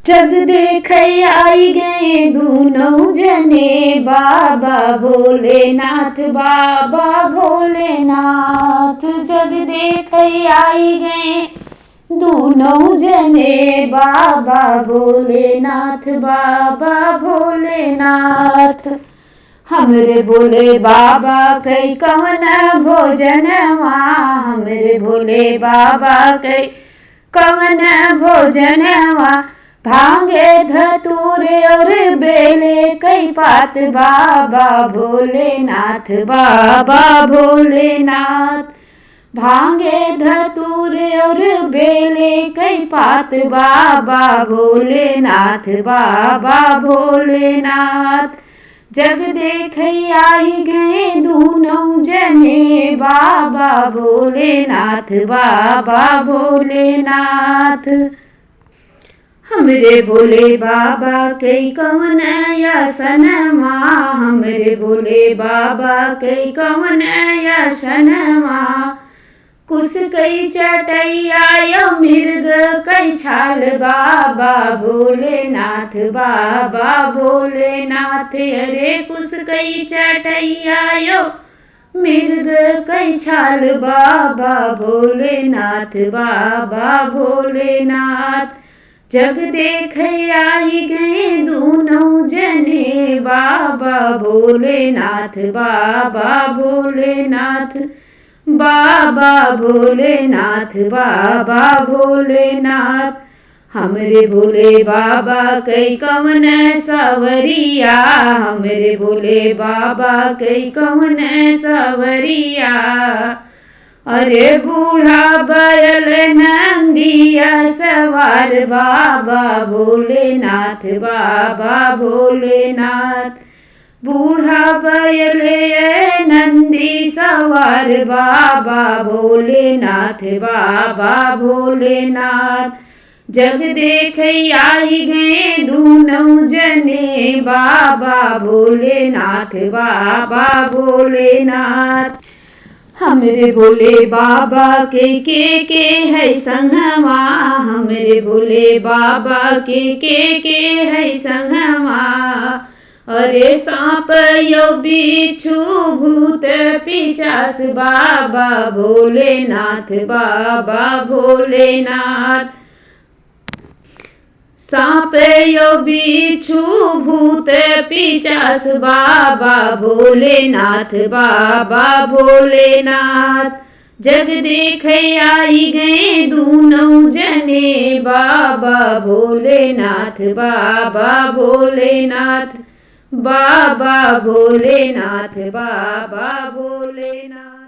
जग देखे आई गए दूनों जने, बाबा भोलेनाथ बाबा भोलेनाथ। जग देखे आई गए दूनों जने, बाबा भोलेनाथ बाबा भोलेनाथ। हमरे भोले बाबा कई कवन भोजनवा, हमरे भोले बाबा कई कवन भोजनवा। भांगे धतूरे और बेले कई पात, बाबा भोलेनाथ बाबा भोलेनाथ। भांगे धतूरे और बेले कई पात, बाबा भोलेनाथ बाबा भोलेनाथ। जग देखे आई गए दूनों जने, बाबा भोलेनाथ बाबा भोलेनाथ। हमरे भोले बाबा कई कवन आसनवा, हमरे भोले बाबा कई कवन आसनवा। कुश कई चटैया यो मृग कई छाल, बाबा भोलेनाथ बाबा भोलेनाथ। अरे कुश कई चटैया यो मृग कई छाल, बाबा भोलेनाथ बाबा भोलेनाथ। जग देखे आई गए दूनों जने, बाबा भोलेनाथ बाबा भोलेनाथ। बाबा भोलेनाथ बाबा भोलेनाथ। हमरे भोले बाबा कई कवन सवरिया, हमरे भोले बाबा कई कवन सवरिया। अरे बूढ़ा बैल नंदिया सवार, बाबा भोलेनाथ बाबा भोलेनाथ। बूढ़ा बैल नंदी सवार, बाबा भोलेनाथ बाबा भोलेनाथ। जग देखे आई गए दूनों जने, बाबा भोलेनाथ बाबा भोलेनाथ। हमरे भोले बाबा के है संगवा, हमरे भोले बाबा के है संगवा। अरे सांप यो बिच्छू भूत पिचास, बाबा भोलेनाथ बाबा भोलेनाथ। सांप यो बिच्छू भूत पिचास, बाबा भोलेनाथ बाबा भोलेनाथ। जग देखे आई गए दूनों जने, बाबा भोलेनाथ बाबा भोलेनाथ। बाबा भोलेनाथ बाबा भोलेनाथ।